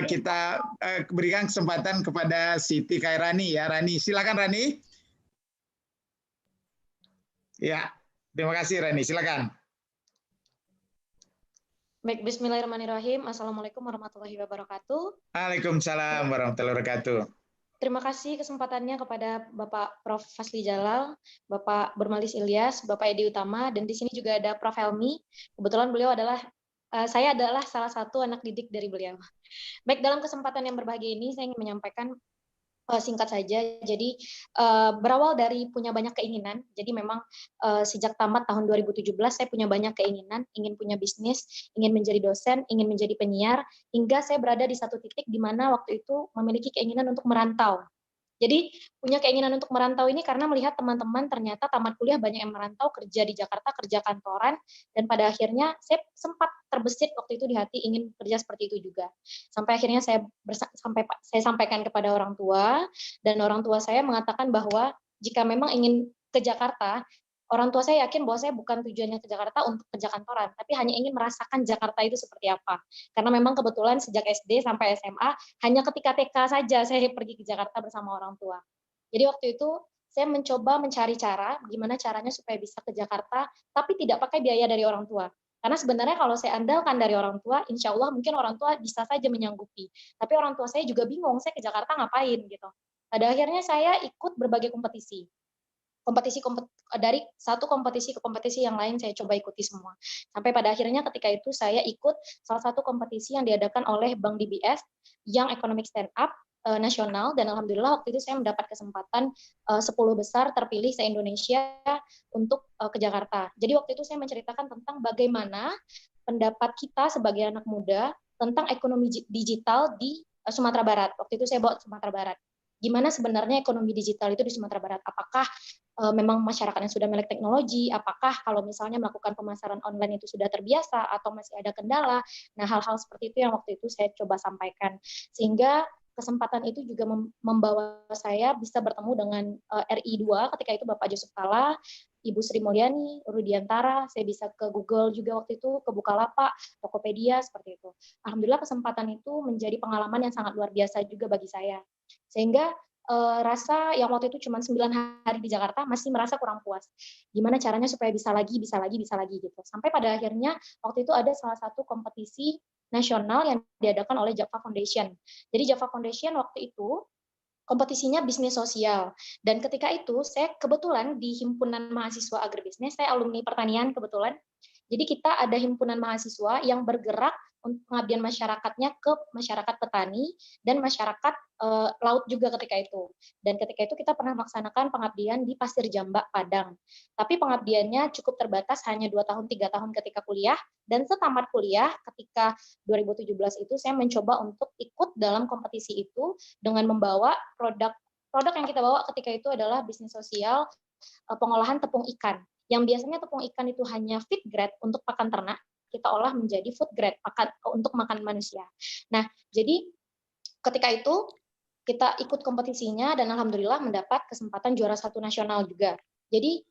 kita berikan kesempatan kepada Siti Khairani ya. Rani, silakan Rani. Ya, terima kasih Rani, silakan. Baik, bismillahirrahmanirrahim. Assalamualaikum warahmatullahi wabarakatuh. Waalaikumsalam warahmatullahi wabarakatuh. Terima kasih kesempatannya kepada Bapak Prof. Fasli Jalal, Bapak Bermalis Ilyas, Bapak Edi Utama, dan di sini juga ada Prof. Helmi. Kebetulan beliau adalah, saya adalah salah satu anak didik dari beliau. Baik, dalam kesempatan yang berbahagia ini, saya ingin menyampaikan singkat saja. Jadi berawal dari punya banyak keinginan. Jadi memang sejak tamat tahun 2017 saya punya banyak keinginan, ingin punya bisnis, ingin menjadi dosen, ingin menjadi penyiar, hingga saya berada di satu titik di mana waktu itu memiliki keinginan untuk merantau. Jadi punya keinginan untuk merantau ini karena melihat teman-teman ternyata tamat kuliah banyak yang merantau, kerja di Jakarta, kerja kantoran, dan pada akhirnya saya sempat terbesit waktu itu di hati ingin kerja seperti itu juga. Sampai akhirnya saya sampaikan kepada orang tua, dan orang tua saya mengatakan bahwa jika memang ingin ke Jakarta, orang tua saya yakin bahwa saya bukan tujuannya ke Jakarta untuk kerja kantoran, tapi hanya ingin merasakan Jakarta itu seperti apa. Karena memang kebetulan sejak SD sampai SMA hanya ketika TK saja saya pergi ke Jakarta bersama orang tua. Jadi waktu itu saya mencoba mencari cara gimana caranya supaya bisa ke Jakarta, tapi tidak pakai biaya dari orang tua. Karena sebenarnya kalau saya andalkan dari orang tua, insya Allah mungkin orang tua bisa saja menyanggupi. Tapi orang tua saya juga bingung, saya ke Jakarta ngapain gitu. Pada akhirnya saya ikut berbagai kompetisi. Dari satu kompetisi ke kompetisi yang lain saya coba ikuti semua. Sampai pada akhirnya ketika itu saya ikut salah satu kompetisi yang diadakan oleh Bank DBS, Young Economic Stand Up nasional, dan alhamdulillah waktu itu saya mendapat kesempatan 10 besar terpilih se-Indonesia untuk ke Jakarta. Jadi waktu itu saya menceritakan tentang bagaimana pendapat kita sebagai anak muda tentang ekonomi digital di Sumatera Barat. Waktu itu saya bawa Sumatera Barat. Gimana sebenarnya ekonomi digital itu di Sumatera Barat? Apakah memang masyarakatnya sudah melek teknologi, apakah kalau misalnya melakukan pemasaran online itu sudah terbiasa atau masih ada kendala. Nah, hal-hal seperti itu yang waktu itu saya coba sampaikan. Sehingga kesempatan itu juga membawa saya bisa bertemu dengan RI2 ketika itu Bapak Yusuf Kalla, Ibu Sri Mulyani, Rudiantara, saya bisa ke Google juga waktu itu, ke Bukalapak, Tokopedia, seperti itu. Alhamdulillah kesempatan itu menjadi pengalaman yang sangat luar biasa juga bagi saya. Sehingga rasa yang waktu itu cuma 9 hari di Jakarta masih merasa kurang puas. Gimana caranya supaya bisa lagi gitu. Sampai pada akhirnya waktu itu ada salah satu kompetisi nasional yang diadakan oleh Java Foundation. Jadi Java Foundation waktu itu kompetisinya bisnis sosial. Dan ketika itu saya kebetulan di himpunan mahasiswa agribisnis, saya alumni pertanian kebetulan. Jadi kita ada himpunan mahasiswa yang bergerak untuk pengabdian masyarakatnya ke masyarakat petani dan masyarakat laut juga ketika itu. Dan ketika itu kita pernah melaksanakan pengabdian di Pasir Jambak, Padang. Tapi pengabdiannya cukup terbatas, hanya 2 tahun, 3 tahun ketika kuliah. Dan setamat kuliah ketika 2017 itu saya mencoba untuk ikut dalam kompetisi itu dengan membawa produk yang kita bawa ketika itu adalah bisnis sosial pengolahan tepung ikan. Yang biasanya tepung ikan itu hanya feed grade untuk pakan ternak, kita olah menjadi food grade untuk makan manusia. Nah, jadi ketika itu kita ikut kompetisinya dan alhamdulillah mendapat kesempatan juara 1 nasional juga. Jadi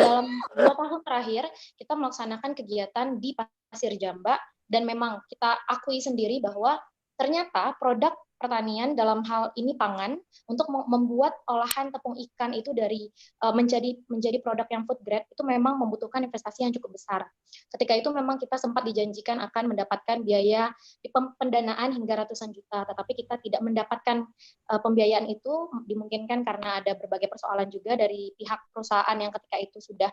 dalam 2 tahun terakhir kita melaksanakan kegiatan di Pasir Jambak dan memang kita akui sendiri bahwa ternyata produk pertanian dalam hal ini pangan untuk membuat olahan tepung ikan itu dari menjadi produk yang food grade itu memang membutuhkan investasi yang cukup besar. Ketika itu memang kita sempat dijanjikan akan mendapatkan biaya pendanaan hingga ratusan juta, tetapi kita tidak mendapatkan pembiayaan itu, dimungkinkan karena ada berbagai persoalan juga dari pihak perusahaan yang ketika itu sudah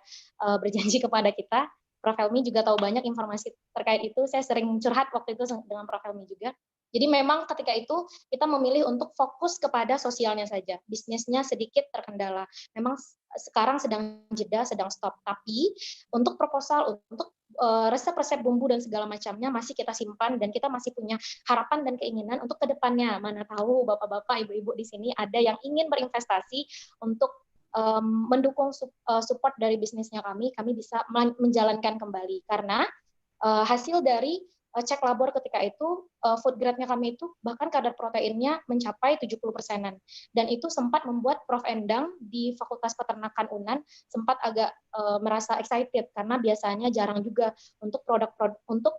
berjanji kepada kita. Prof. Helmi juga tahu banyak informasi terkait itu, saya sering curhat waktu itu dengan Prof. Helmi juga. Jadi memang ketika itu kita memilih untuk fokus kepada sosialnya saja, bisnisnya sedikit terkendala. Memang sekarang sedang jeda, sedang stop, tapi untuk proposal, untuk resep-resep bumbu dan segala macamnya masih kita simpan dan kita masih punya harapan dan keinginan untuk kedepannya. Mana tahu bapak-bapak, ibu-ibu di sini ada yang ingin berinvestasi untuk mendukung support dari bisnisnya kami bisa menjalankan kembali. Karena hasil dari cek labor ketika itu food grade-nya kami itu bahkan kadar proteinnya mencapai 70%-an. Dan itu sempat membuat Prof. Endang di Fakultas Peternakan UNAN sempat agak merasa excited karena biasanya jarang juga untuk produk-produk untuk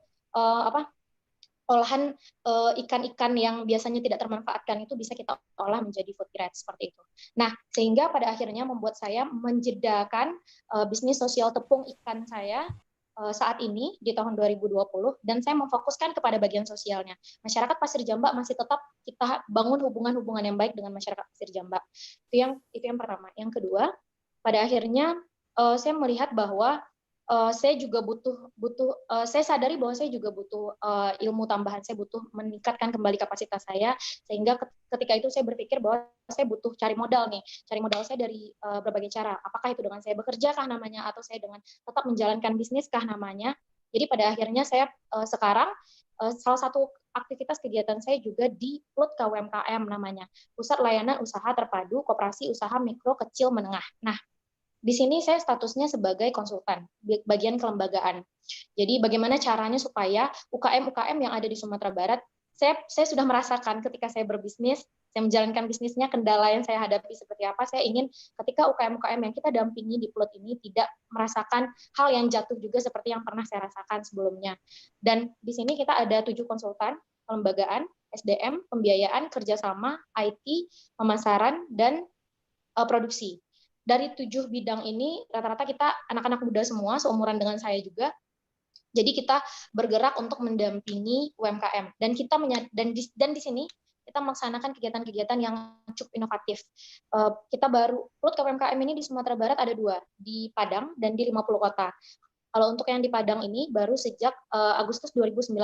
olahan ikan-ikan yang biasanya tidak termanfaatkan itu bisa kita olah menjadi food grade seperti itu. Nah, sehingga pada akhirnya membuat saya menjedakan bisnis sosial tepung ikan saya saat ini di tahun 2020 dan saya memfokuskan kepada bagian sosialnya. Masyarakat Pasir Jamba masih tetap kita bangun hubungan-hubungan yang baik dengan masyarakat Pasir Jamba. Itu yang pertama. Yang kedua, pada akhirnya saya melihat bahwa saya juga saya sadari bahwa saya juga butuh ilmu tambahan, saya butuh meningkatkan kembali kapasitas saya, sehingga ketika itu saya berpikir bahwa saya butuh cari modal saya dari berbagai cara, apakah itu dengan saya bekerja kah namanya, atau saya dengan tetap menjalankan bisnis kah namanya. Jadi pada akhirnya saya sekarang salah satu aktivitas kegiatan saya juga di PLUT KUMKM namanya, Pusat Layanan Usaha Terpadu Koperasi Usaha Mikro Kecil Menengah. Nah, di sini saya statusnya sebagai konsultan, bagian kelembagaan. Jadi bagaimana caranya supaya UKM-UKM yang ada di Sumatera Barat, saya sudah merasakan ketika saya berbisnis, saya menjalankan bisnisnya, kendala yang saya hadapi seperti apa, saya ingin ketika UKM-UKM yang kita dampingi di PLUT ini tidak merasakan hal yang jatuh juga seperti yang pernah saya rasakan sebelumnya. Dan di sini kita ada 7 konsultan, kelembagaan, SDM, pembiayaan, kerjasama, IT, pemasaran, dan produksi. Dari 7 bidang ini rata-rata kita anak-anak muda semua, seumuran dengan saya juga. Jadi kita bergerak untuk mendampingi UMKM dan di sini kita melaksanakan kegiatan-kegiatan yang cukup inovatif. Kita baru PLUT UMKM ini di Sumatera Barat ada 2, di Padang dan di 50 kota. Kalau untuk yang di Padang ini baru sejak Agustus 2019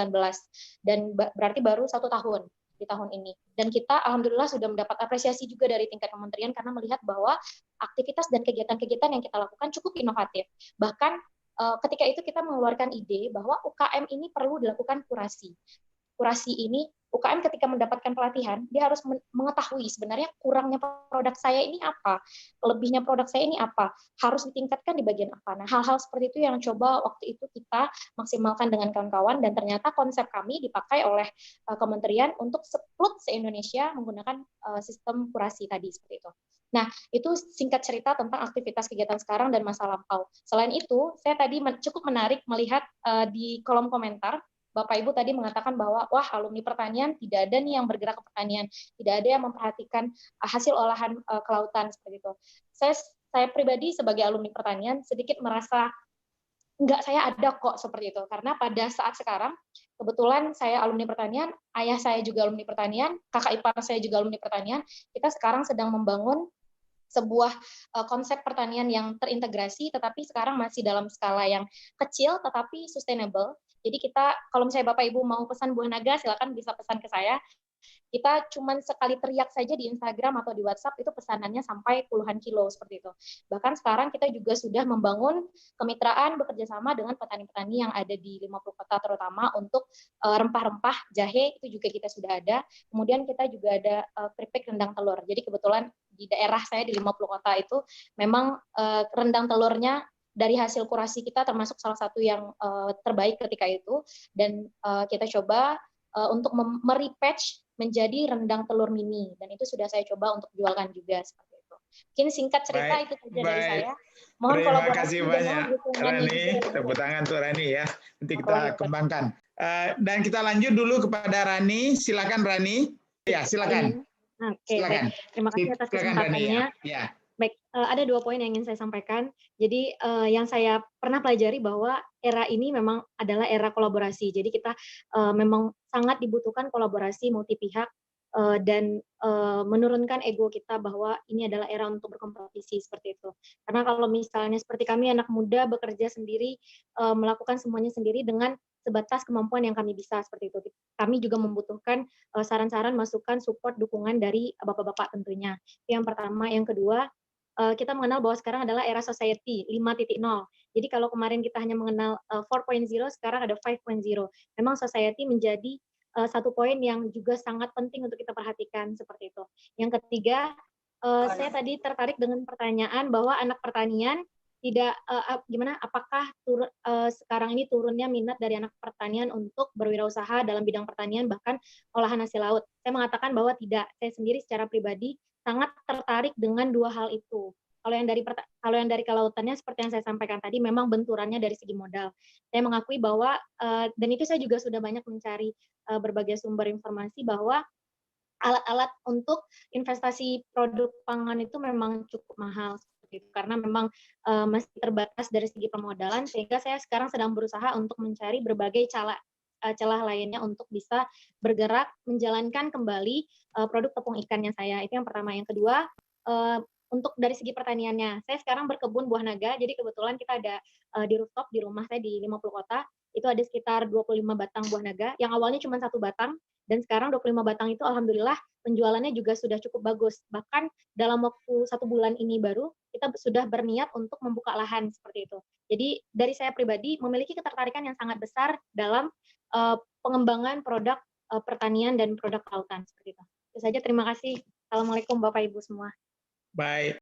dan berarti baru 1 tahun di tahun ini. Dan kita alhamdulillah sudah mendapat apresiasi juga dari tingkat kementerian karena melihat bahwa aktivitas dan kegiatan-kegiatan yang kita lakukan cukup inovatif. Bahkan ketika itu kita mengeluarkan ide bahwa UKM ini perlu dilakukan kurasi. Kurasi ini UKM ketika mendapatkan pelatihan, dia harus mengetahui sebenarnya kurangnya produk saya ini apa, lebihnya produk saya ini apa, harus ditingkatkan di bagian apa. Nah, hal-hal seperti itu yang coba waktu itu kita maksimalkan dengan kawan-kawan, dan ternyata konsep kami dipakai oleh kementerian untuk PLUT se-Indonesia menggunakan sistem kurasi tadi seperti itu. Nah, itu singkat cerita tentang aktivitas kegiatan sekarang dan masa lampau. Selain itu, saya tadi cukup menarik melihat di kolom komentar, Bapak Ibu tadi mengatakan bahwa wah alumni pertanian tidak ada nih yang bergerak ke pertanian, tidak ada yang memperhatikan hasil olahan kelautan seperti itu. Saya pribadi sebagai alumni pertanian sedikit merasa enggak, saya ada kok seperti itu, karena pada saat sekarang kebetulan saya alumni pertanian, ayah saya juga alumni pertanian, kakak ipar saya juga alumni pertanian. Kita sekarang sedang membangun sebuah konsep pertanian yang terintegrasi, tetapi sekarang masih dalam skala yang kecil tetapi sustainable. Jadi kita, kalau misalnya Bapak Ibu mau pesan buah naga, silakan bisa pesan ke saya. Kita cuman sekali teriak saja di Instagram atau di WhatsApp, itu pesanannya sampai puluhan kilo seperti itu. Bahkan sekarang kita juga sudah membangun kemitraan bekerja sama dengan petani-petani yang ada di 50 kota terutama untuk rempah-rempah, jahe itu juga kita sudah ada. Kemudian kita juga ada keripik rendang telur. Jadi kebetulan di daerah saya di 50 kota itu memang rendang telurnya dari hasil kurasi kita termasuk salah satu yang terbaik ketika itu, dan kita coba untuk merepatch menjadi rendang telur mini, dan itu sudah saya coba untuk jualkan juga seperti itu. Mungkin singkat cerita itu saja dari saya. Mohon Terima kolaborasi kasih dan banyak, mohon dukungannya Rani. juga. Tepuk tangan untuk Rani ya. Nanti kita kembangkan. Dan kita lanjut dulu kepada Rani. Silakan Rani. Ya, silakan. Oke, baik. Terima kasih atas kesempatannya. Ya. Baik, ada 2 poin yang ingin saya sampaikan. Jadi yang saya pernah pelajari bahwa era ini memang adalah era kolaborasi. Jadi kita memang sangat dibutuhkan kolaborasi multi pihak dan menurunkan ego kita bahwa ini adalah era untuk berkompetisi seperti itu. Karena kalau misalnya seperti kami anak muda bekerja sendiri, melakukan semuanya sendiri dengan sebatas kemampuan yang kami bisa seperti itu. Kami juga membutuhkan saran-saran, masukan, support, dukungan dari bapak-bapak tentunya. Itu yang pertama. Yang kedua, kita mengenal bahwa sekarang adalah era society 5.0. Jadi kalau kemarin kita hanya mengenal 4.0, sekarang ada 5.0. Memang society menjadi satu poin yang juga sangat penting untuk kita perhatikan seperti itu. Yang ketiga, saya tadi tertarik dengan pertanyaan bahwa anak pertanian tidak gimana, apakah sekarang ini turunnya minat dari anak pertanian untuk berwirausaha dalam bidang pertanian bahkan olahan hasil laut. Saya mengatakan bahwa tidak. Saya sendiri secara pribadi sangat tertarik dengan 2 hal itu. Kalau yang dari kelautannya seperti yang saya sampaikan tadi, memang benturannya dari segi modal. Saya mengakui bahwa dan itu saya juga sudah banyak mencari berbagai sumber informasi bahwa alat-alat untuk investasi produk pangan itu memang cukup mahal seperti itu, karena memang masih terbatas dari segi permodalan, sehingga saya sekarang sedang berusaha untuk mencari berbagai celah lainnya untuk bisa bergerak menjalankan kembali produk tepung ikannya saya. Itu yang pertama. Yang kedua, untuk dari segi pertaniannya, saya sekarang berkebun buah naga, jadi kebetulan kita ada di rooftop di rumah saya di 50 kota, itu ada sekitar 25 batang buah naga, yang awalnya cuma 1 batang, dan sekarang 25 batang itu alhamdulillah penjualannya juga sudah cukup bagus. Bahkan dalam waktu 1 bulan ini baru, kita sudah berniat untuk membuka lahan seperti itu. Jadi dari saya pribadi memiliki ketertarikan yang sangat besar dalam pengembangan produk pertanian dan produk kelautan seperti itu. Itu saja, terima kasih. Assalamualaikum Bapak Ibu semua. Baik.